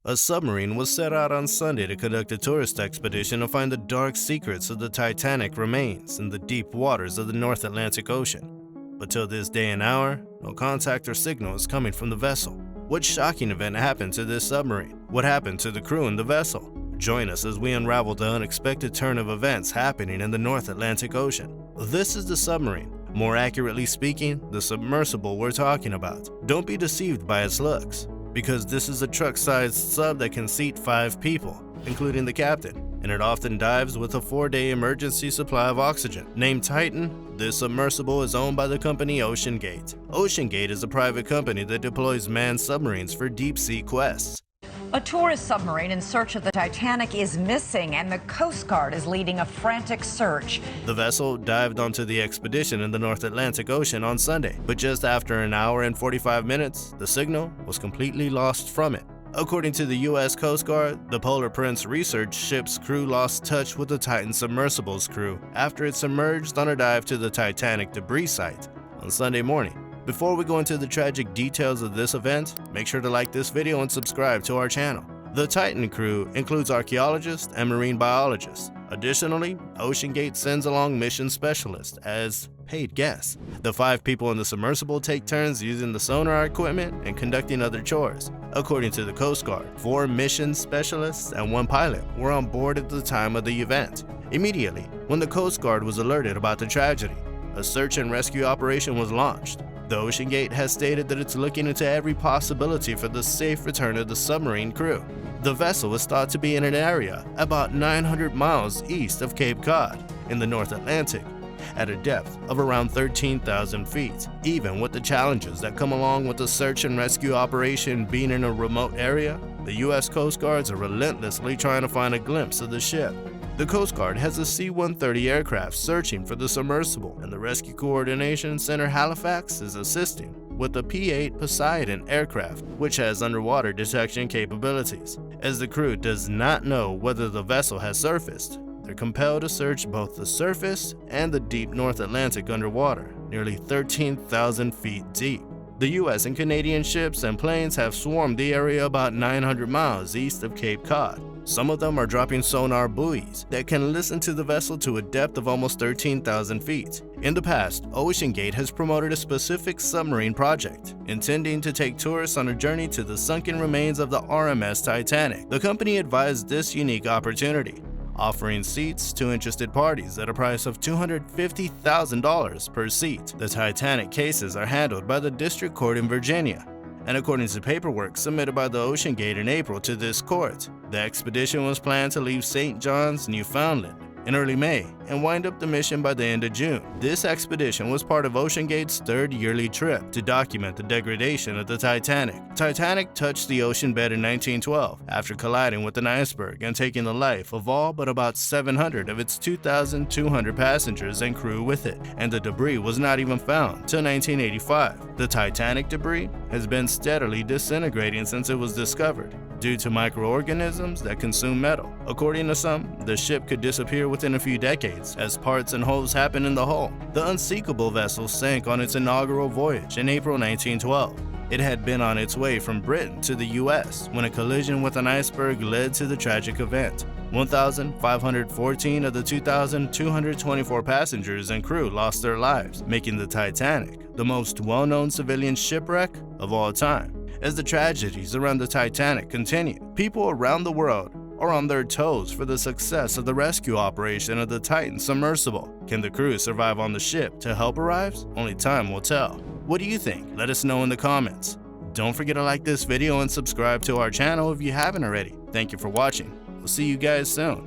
A submarine was set out on Sunday to conduct a tourist expedition to find the dark secrets of the Titanic remains in the deep waters of the North Atlantic Ocean. But till this day and hour, no contact or signal is coming from the vessel. What shocking event happened to this submarine? What happened to the crew in the vessel? Join us as we unravel the unexpected turn of events happening in the North Atlantic Ocean. This is the submarine. More accurately speaking, the submersible we're talking about. Don't be deceived by its looks, because this is a truck-sized sub that can seat 5 people, including the captain, and it often dives with a 4-day emergency supply of oxygen. Named Titan, this submersible is owned by the company Oceangate. Oceangate is a private company that deploys manned submarines for deep-sea quests. A tourist submarine in search of the Titanic is missing, and the Coast Guard is leading a frantic search. The vessel dived onto the expedition in the North Atlantic Ocean on Sunday, but just after an hour and 45 minutes, the signal was completely lost from it. According to the U.S. Coast Guard, the Polar Prince research ship's crew lost touch with the Titan submersible's crew after it submerged on a dive to the Titanic debris site on Sunday morning. Before we go into the tragic details of this event, make sure to like this video and subscribe to our channel. The Titan crew includes archaeologists and marine biologists. Additionally, Oceangate sends along mission specialists as paid guests. The 5 people in the submersible take turns using the sonar equipment and conducting other chores. According to the Coast Guard, 4 mission specialists and 1 pilot were on board at the time of the event. Immediately, when the Coast Guard was alerted about the tragedy, a search and rescue operation was launched. The Oceangate has stated that it's looking into every possibility for the safe return of the submarine crew. The vessel is thought to be in an area about 900 miles east of Cape Cod in the North Atlantic, at a depth of around 13,000 feet. Even with the challenges that come along with the search and rescue operation being in a remote area, the U.S. Coast Guards are relentlessly trying to find a glimpse of the ship. The Coast Guard has a C-130 aircraft searching for the submersible, and the Rescue Coordination Center Halifax is assisting with the P-8 Poseidon aircraft, which has underwater detection capabilities. As the crew does not know whether the vessel has surfaced, they're compelled to search both the surface and the deep North Atlantic underwater, nearly 13,000 feet deep. The U.S. and Canadian ships and planes have swarmed the area about 900 miles east of Cape Cod. Some of them are dropping sonar buoys that can listen to the vessel to a depth of almost 13,000 feet. In the past, Oceangate has promoted a specific submarine project, intending to take tourists on a journey to the sunken remains of the RMS Titanic. The company advised this unique opportunity, offering seats to interested parties at a price of $250,000 per seat. The Titanic cases are handled by the District Court in Virginia, and according to paperwork submitted by the Oceangate in April to this court, the expedition was planned to leave St. John's, Newfoundland in early May and wind up the mission by the end of June. This expedition was part of Oceangate's 3rd yearly trip to document the degradation of the Titanic. Titanic touched the ocean bed in 1912 after colliding with an iceberg and taking the life of all but about 700 of its 2,200 passengers and crew with it, and the debris was not even found till 1985. The Titanic debris has been steadily disintegrating since it was discovered, due to microorganisms that consume metal. According to some, the ship could disappear within a few decades as parts and holes happen in the hull. The unsinkable vessel sank on its inaugural voyage in April 1912. It had been on its way from Britain to the U.S. when a collision with an iceberg led to the tragic event. 1,514 of the 2,224 passengers and crew lost their lives, making the Titanic the most well-known civilian shipwreck of all time. As the tragedies around the Titanic continue, people around the world are on their toes for the success of the rescue operation of the Titan submersible. Can the crew survive on the ship till help arrives? Only time will tell. What do you think? Let us know in the comments. Don't forget to like this video and subscribe to our channel if you haven't already. Thank you for watching. We'll see you guys soon.